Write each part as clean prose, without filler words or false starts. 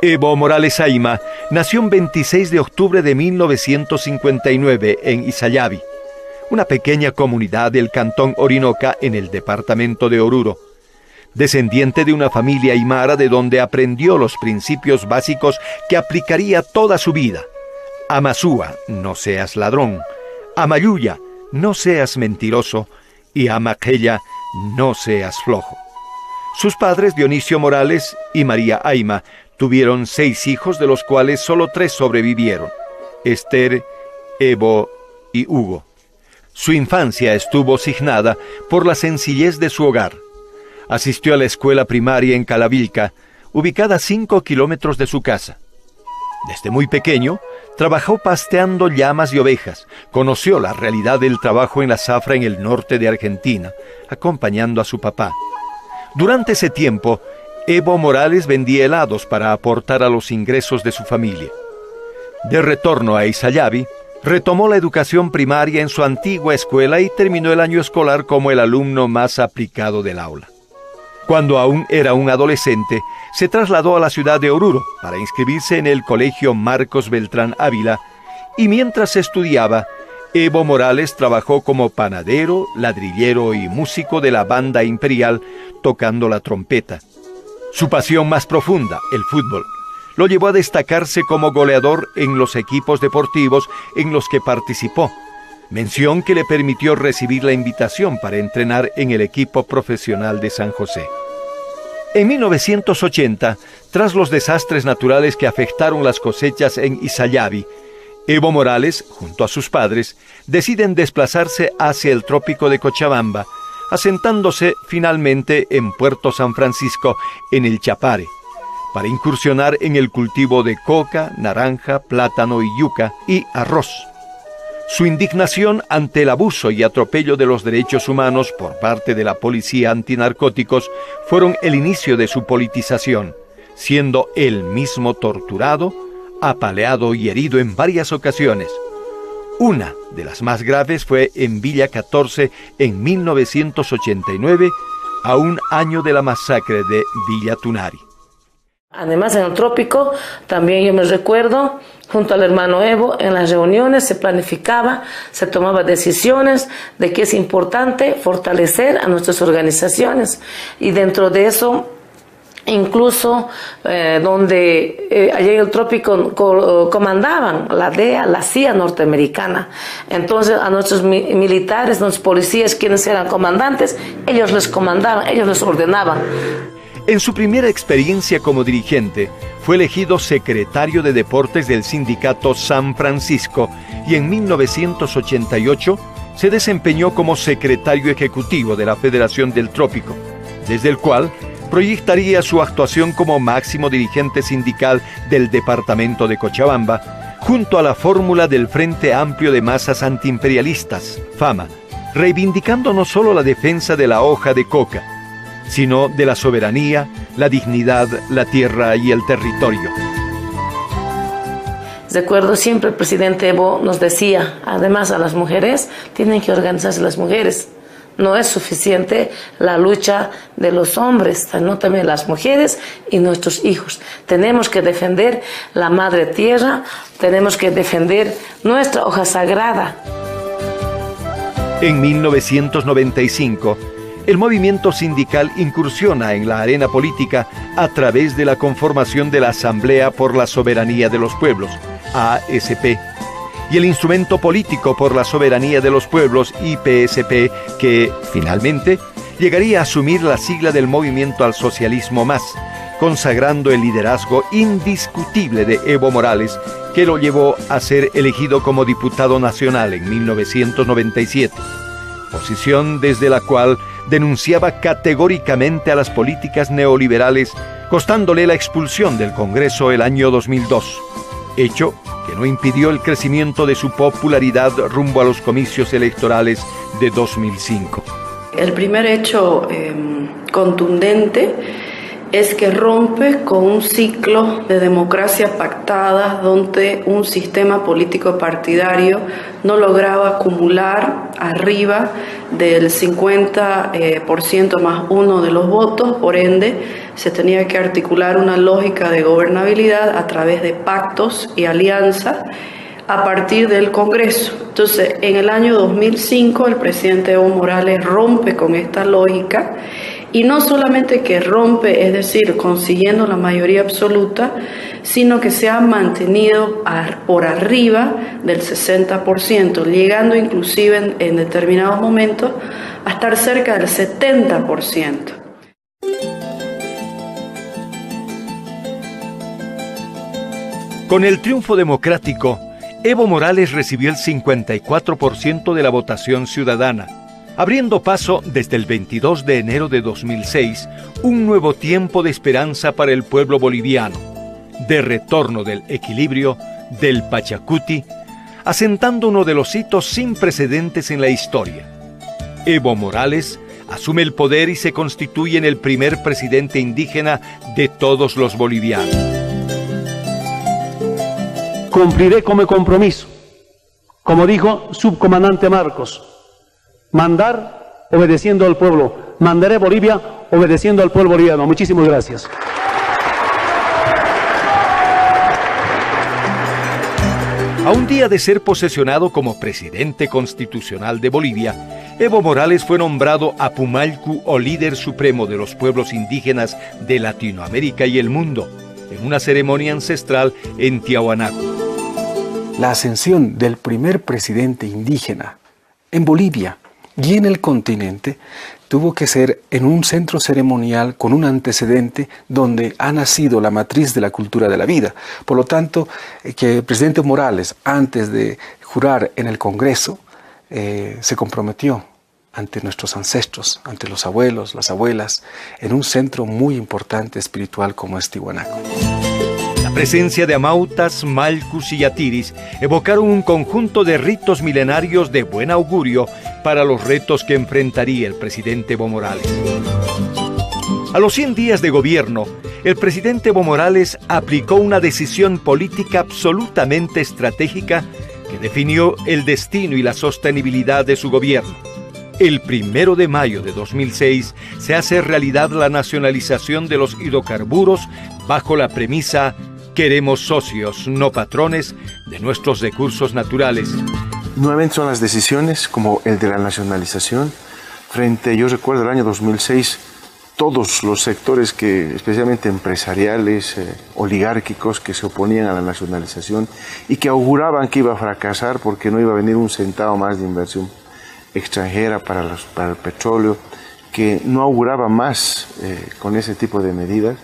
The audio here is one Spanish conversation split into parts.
Evo Morales Ayma nació el 26 de octubre de 1959 en Isayabi, una pequeña comunidad del cantón Orinoca en el departamento de Oruro. Descendiente de una familia aymara de donde aprendió los principios básicos que aplicaría toda su vida. Amasúa, no seas ladrón. Amayuya, no seas mentiroso. Y Amaqueya, no seas flojo. Sus padres, Dionisio Morales y María Ayma, tuvieron 6 hijos, de los cuales solo 3 sobrevivieron: Esther, Evo y Hugo. Su infancia estuvo signada por la sencillez de su hogar. Asistió a la escuela primaria en Calavilca, ubicada a 5 kilómetros de su casa. Desde muy pequeño, trabajó pasteando llamas y ovejas. Conoció la realidad del trabajo en la zafra en el norte de Argentina, acompañando a su papá. Durante ese tiempo, Evo Morales vendía helados para aportar a los ingresos de su familia. De retorno a Isayabi, retomó la educación primaria en su antigua escuela y terminó el año escolar como el alumno más aplicado del aula. Cuando aún era un adolescente, se trasladó a la ciudad de Oruro para inscribirse en el Colegio Marcos Beltrán Ávila, y mientras estudiaba, Evo Morales trabajó como panadero, ladrillero y músico de la banda imperial, tocando la trompeta. Su pasión más profunda, el fútbol, lo llevó a destacarse como goleador en los equipos deportivos en los que participó, mención que le permitió recibir la invitación para entrenar en el equipo profesional de San José. En 1980, tras los desastres naturales que afectaron las cosechas en Isayabi, Evo Morales, junto a sus padres, deciden desplazarse hacia el trópico de Cochabamba, asentándose finalmente en Puerto San Francisco, en el Chapare, para incursionar en el cultivo de coca, naranja, plátano y yuca y arroz. Su indignación ante el abuso y atropello de los derechos humanos por parte de la policía antinarcóticos fueron el inicio de su politización, siendo él mismo torturado, apaleado y herido en varias ocasiones. Una de las más graves fue en Villa 14 en 1989, a un año de la masacre de Villa Tunari. Además, en el trópico, también yo me recuerdo, junto al hermano Evo, en las reuniones se planificaba, se tomaba decisiones de que es importante fortalecer a nuestras organizaciones. Y dentro de eso, incluso donde allá en el trópico comandaban la DEA, la CIA norteamericana. Entonces a nuestros militares, nuestros policías, quienes eran comandantes, ellos les comandaban, ellos les ordenaban. En su primera experiencia como dirigente, fue elegido secretario de Deportes del sindicato San Francisco y en 1988 se desempeñó como secretario ejecutivo de la Federación del Trópico, desde el cual proyectaría su actuación como máximo dirigente sindical del departamento de Cochabamba, junto a la fórmula del Frente Amplio de Masas Antiimperialistas, FAMA, reivindicando no solo la defensa de la hoja de coca, sino de la soberanía, la dignidad, la tierra y el territorio. Recuerdo siempre el presidente Evo nos decía, además a las mujeres, tienen que organizarse las mujeres. No es suficiente la lucha de los hombres, sino también las mujeres y nuestros hijos. Tenemos que defender la madre tierra, tenemos que defender nuestra hoja sagrada. En 1995, el movimiento sindical incursiona en la arena política a través de la conformación de la Asamblea por la Soberanía de los Pueblos, ASP, y el Instrumento Político por la Soberanía de los Pueblos, IPSP, que, finalmente, llegaría a asumir la sigla del Movimiento al Socialismo Más, consagrando el liderazgo indiscutible de Evo Morales, que lo llevó a ser elegido como diputado nacional en 1997, posición desde la cual denunciaba categóricamente a las políticas neoliberales, costándole la expulsión del Congreso el año 2002, hecho que no impidió el crecimiento de su popularidad rumbo a los comicios electorales de 2005. El primer hecho contundente es que rompe con un ciclo de democracia pactada donde un sistema político partidario no lograba acumular arriba del 50% más uno de los votos, por ende se tenía que articular una lógica de gobernabilidad a través de pactos y alianzas a partir del Congreso. Entonces, en el año 2005 el presidente Evo Morales rompe con esta lógica. Y no solamente que rompe, es decir, consiguiendo la mayoría absoluta, sino que se ha mantenido por arriba del 60%, llegando inclusive en determinados momentos a estar cerca del 70%. Con el triunfo democrático, Evo Morales recibió el 54% de la votación ciudadana, abriendo paso desde el 22 de enero de 2006 un nuevo tiempo de esperanza para el pueblo boliviano, de retorno del equilibrio del Pachacuti, asentando uno de los hitos sin precedentes en la historia. Evo Morales asume el poder y se constituye en el primer presidente indígena de todos los bolivianos. Cumpliré con mi compromiso, como dijo subcomandante Marcos, mandar obedeciendo al pueblo. Mandaré Bolivia obedeciendo al pueblo boliviano. Muchísimas gracias. A un día de ser posesionado como presidente constitucional de Bolivia, Evo Morales fue nombrado Apumalcu o líder supremo de los pueblos indígenas de Latinoamérica y el mundo, en una ceremonia ancestral en Tiahuanaco. La ascensión del primer presidente indígena en Bolivia y en el continente tuvo que ser en un centro ceremonial con un antecedente donde ha nacido la matriz de la cultura de la vida. Por lo tanto, que el presidente Morales, antes de jurar en el Congreso, se comprometió ante nuestros ancestros, ante los abuelos, las abuelas, en un centro muy importante espiritual como es Tiahuanaco. La presencia de amautas, malcus y yatiris evocaron un conjunto de ritos milenarios de buen augurio para los retos que enfrentaría el presidente Evo Morales. A los 100 días de gobierno, el presidente Evo Morales aplicó una decisión política absolutamente estratégica que definió el destino y la sostenibilidad de su gobierno. El 1 de mayo de 2006 se hace realidad la nacionalización de los hidrocarburos bajo la premisa "Queremos socios, no patrones, de nuestros recursos naturales". Nuevamente son las decisiones como el de la nacionalización. Yo recuerdo el año 2006, todos los sectores especialmente empresariales, oligárquicos, que se oponían a la nacionalización y que auguraban que iba a fracasar porque no iba a venir un centavo más de inversión extranjera para el petróleo, que no auguraba más con ese tipo de medidas.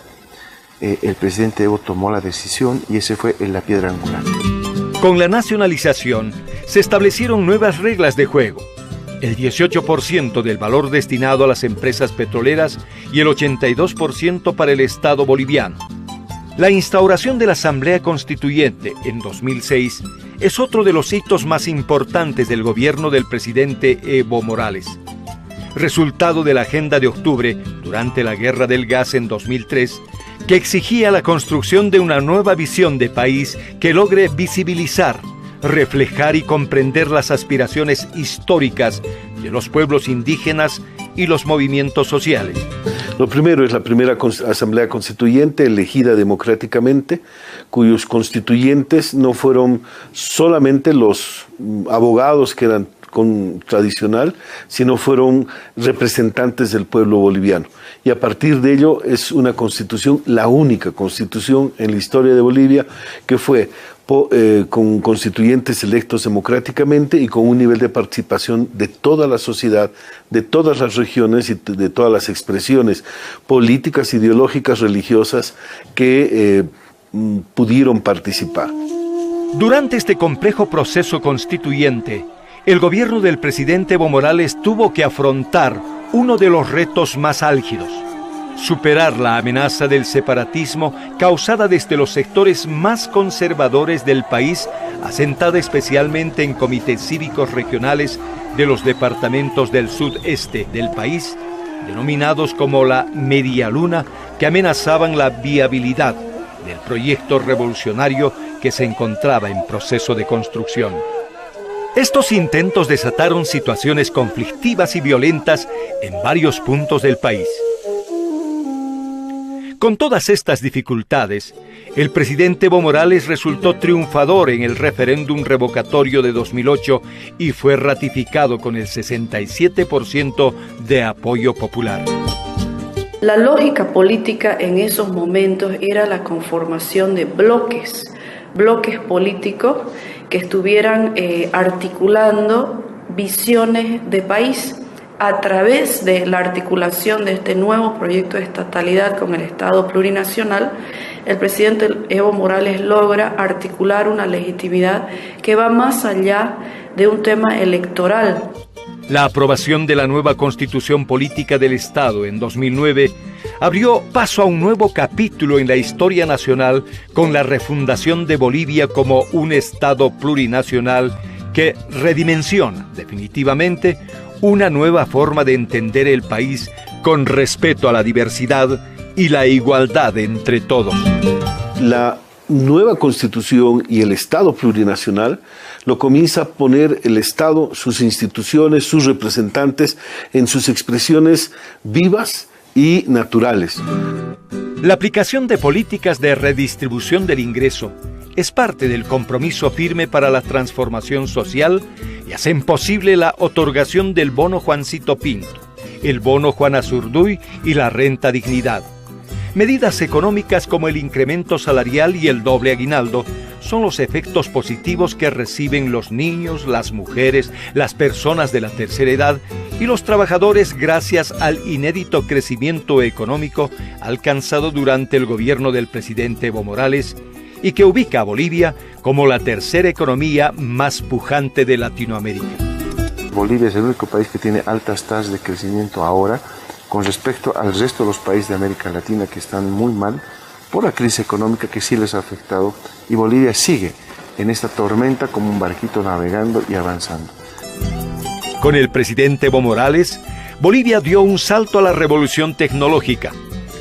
El presidente Evo tomó la decisión y ese fue la piedra angular. Con la nacionalización se establecieron nuevas reglas de juego. El 18% del valor destinado a las empresas petroleras y el 82% para el Estado boliviano. La instauración de la Asamblea Constituyente en 2006 es otro de los hitos más importantes del gobierno del presidente Evo Morales. Resultado de la Agenda de Octubre durante la Guerra del Gas en 2003, que exigía la construcción de una nueva visión de país que logre visibilizar, reflejar y comprender las aspiraciones históricas de los pueblos indígenas y los movimientos sociales. Lo primero es la primera Asamblea Constituyente elegida democráticamente, cuyos constituyentes no fueron solamente los abogados que eran tradicional, sino fueron representantes del pueblo boliviano. Y a partir de ello es una constitución, la única constitución en la historia de Bolivia que fue con constituyentes electos democráticamente y con un nivel de participación de toda la sociedad, de todas las regiones y de todas las expresiones políticas, ideológicas, religiosas que pudieron participar. Durante este complejo proceso constituyente, el gobierno del presidente Evo Morales tuvo que afrontar uno de los retos más álgidos: superar la amenaza del separatismo causada desde los sectores más conservadores del país, asentada especialmente en comités cívicos regionales de los departamentos del sudeste del país denominados como la media luna, que amenazaban la viabilidad del proyecto revolucionario que se encontraba en proceso de construcción. Estos intentos desataron situaciones conflictivas y violentas en varios puntos del país. Con todas estas dificultades, el presidente Evo Morales resultó triunfador en el referéndum revocatorio de 2008 y fue ratificado con el 67% de apoyo popular. La lógica política en esos momentos era la conformación de bloques políticos que estuvieran articulando visiones de país a través de la articulación de este nuevo proyecto de estatalidad con el Estado plurinacional. El presidente Evo Morales logra articular una legitimidad que va más allá de un tema electoral. La aprobación de la nueva Constitución Política del Estado en 2009 abrió paso a un nuevo capítulo en la historia nacional con la refundación de Bolivia como un Estado plurinacional que redimensiona definitivamente una nueva forma de entender el país con respeto a la diversidad y la igualdad entre todos. La nueva Constitución y el Estado plurinacional lo comienza a poner el Estado, sus instituciones, sus representantes en sus expresiones vivas y naturales. La aplicación de políticas de redistribución del ingreso es parte del compromiso firme para la transformación social y hacen posible la otorgación del bono Juancito Pinto, el bono Juana Zurduy y la renta dignidad. Medidas económicas como el incremento salarial y el doble aguinaldo son los efectos positivos que reciben los niños, las mujeres, las personas de la tercera edad y los trabajadores gracias al inédito crecimiento económico alcanzado durante el gobierno del presidente Evo Morales y que ubica a Bolivia como la tercera economía más pujante de Latinoamérica. Bolivia es el único país que tiene altas tasas de crecimiento ahora con respecto al resto de los países de América Latina que están muy mal por la crisis económica que sí les ha afectado, y Bolivia sigue en esta tormenta como un barquito navegando y avanzando. Con el presidente Evo Morales, Bolivia dio un salto a la revolución tecnológica,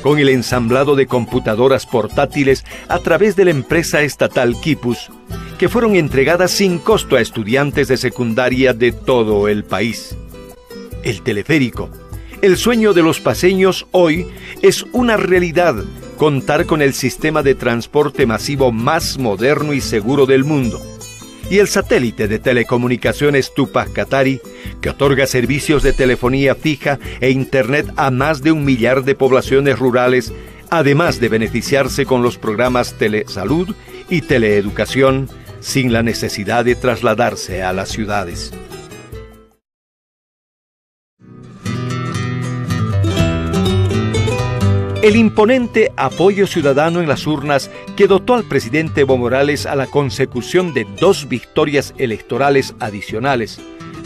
con el ensamblado de computadoras portátiles a través de la empresa estatal Quipus, que fueron entregadas sin costo a estudiantes de secundaria de todo el país. El teleférico, el sueño de los paceños hoy es una realidad, contar con el sistema de transporte masivo más moderno y seguro del mundo. Y el satélite de telecomunicaciones Tupac Katari, que otorga servicios de telefonía fija e internet a más de 1 millar de poblaciones rurales, además de beneficiarse con los programas Telesalud y Teleeducación, sin la necesidad de trasladarse a las ciudades. El imponente apoyo ciudadano en las urnas que dotó al presidente Evo Morales a la consecución de 2 victorias electorales adicionales.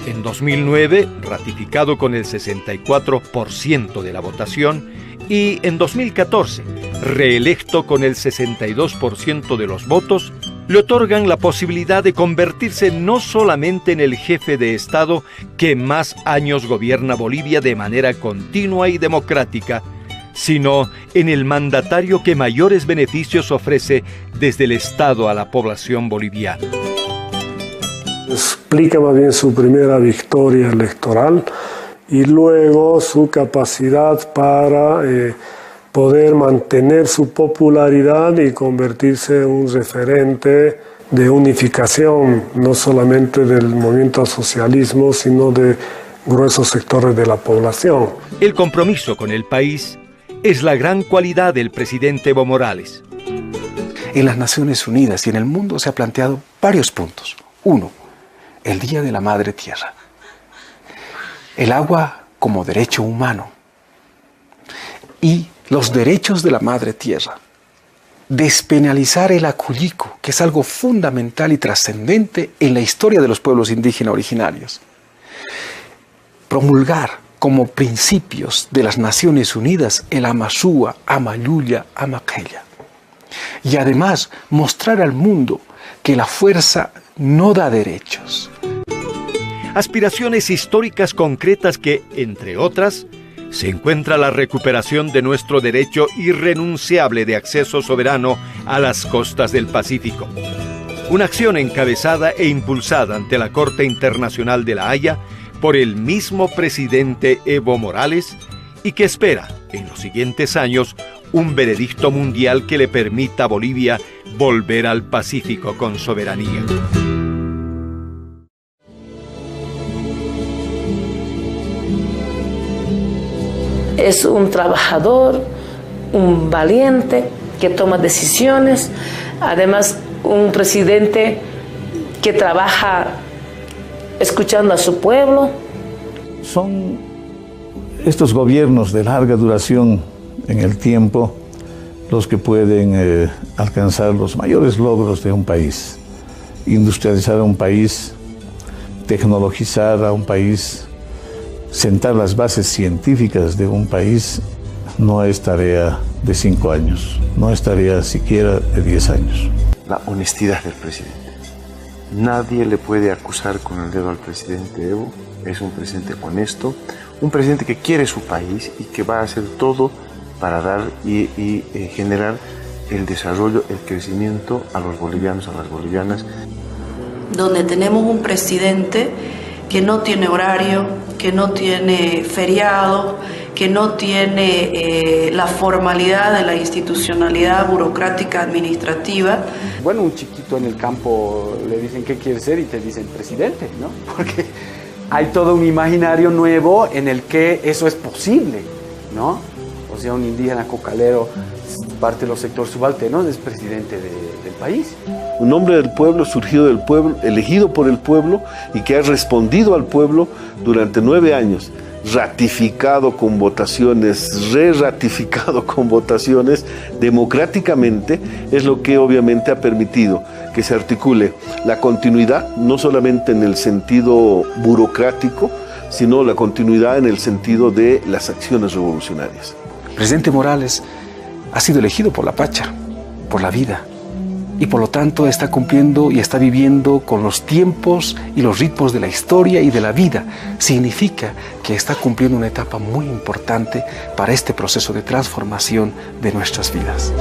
En 2009, ratificado con el 64% de la votación, y en 2014, reelecto con el 62% de los votos, le otorgan la posibilidad de convertirse no solamente en el jefe de Estado que más años gobierna Bolivia de manera continua y democrática, sino en el mandatario que mayores beneficios ofrece desde el Estado a la población boliviana. Explica más bien su primera victoria electoral y luego su capacidad para poder mantener su popularidad y convertirse en un referente de unificación, no solamente del movimiento al socialismo, sino de gruesos sectores de la población. El compromiso con el país es la gran cualidad del presidente Evo Morales. En las Naciones Unidas y en el mundo se ha planteado varios puntos. 1, el Día de la Madre Tierra. El agua como derecho humano. Y los derechos de la Madre Tierra. Despenalizar el acullico, que es algo fundamental y trascendente en la historia de los pueblos indígenas originarios. Promulgar como principios de las Naciones Unidas el Amazúa, Amayuya, Amaqueya. Y además mostrar al mundo que la fuerza no da derechos. Aspiraciones históricas concretas que, entre otras, se encuentra la recuperación de nuestro derecho irrenunciable de acceso soberano a las costas del Pacífico. Una acción encabezada e impulsada ante la Corte Internacional de La Haya por el mismo presidente Evo Morales y que espera, en los siguientes años, un veredicto mundial que le permita a Bolivia volver al Pacífico con soberanía. Es un trabajador, un valiente que toma decisiones, además un presidente que trabaja escuchando a su pueblo. Son estos gobiernos de larga duración en el tiempo los que pueden alcanzar los mayores logros de un país, industrializar a un país, tecnologizar a un país, sentar las bases científicas de un país. No es tarea de 5 años, no es tarea siquiera de 10 años. La honestidad del presidente. Nadie le puede acusar con el dedo al presidente Evo. Es un presidente honesto, un presidente que quiere su país y que va a hacer todo para dar y generar el desarrollo, el crecimiento a los bolivianos, a las bolivianas. Donde tenemos un presidente que no tiene horario, que no tiene feriado, que no tiene la formalidad de la institucionalidad burocrática administrativa. Bueno, un chiquito en el campo le dicen qué quiere ser y te dicen presidente, ¿no? Porque hay todo un imaginario nuevo en el que eso es posible, ¿no? O sea, un indígena cocalero, parte de los sectores subalternos, es presidente del país. Un hombre del pueblo, surgido del pueblo, elegido por el pueblo y que ha respondido al pueblo durante 9 años, ratificado con votaciones, re-ratificado con votaciones democráticamente, es lo que obviamente ha permitido que se articule la continuidad, no solamente en el sentido burocrático, sino la continuidad en el sentido de las acciones revolucionarias. El presidente Morales ha sido elegido por la Pacha, por la vida, y por lo tanto está cumpliendo y está viviendo con los tiempos y los ritmos de la historia y de la vida. Significa que está cumpliendo una etapa muy importante para este proceso de transformación de nuestras vidas.